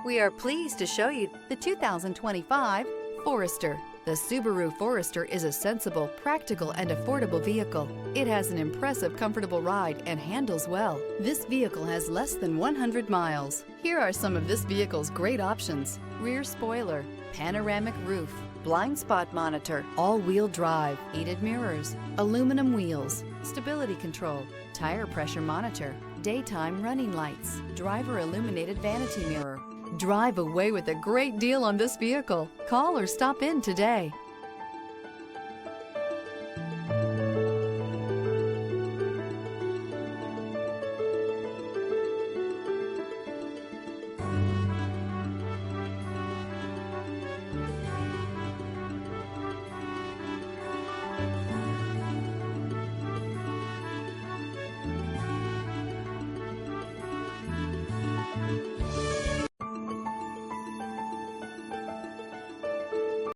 We are pleased to show you the 2025 Forester. The Subaru Forester is a sensible, practical, and affordable vehicle. It has an impressive, comfortable ride and handles well. This vehicle has less than 100 miles. Here are some of this vehicle's great options: rear spoiler, panoramic roof, blind spot monitor, all-wheel drive, heated mirrors, aluminum wheels, stability control, tire pressure monitor, daytime running lights, driver illuminated vanity mirror. Drive away with a great deal on this vehicle. Call or stop in today.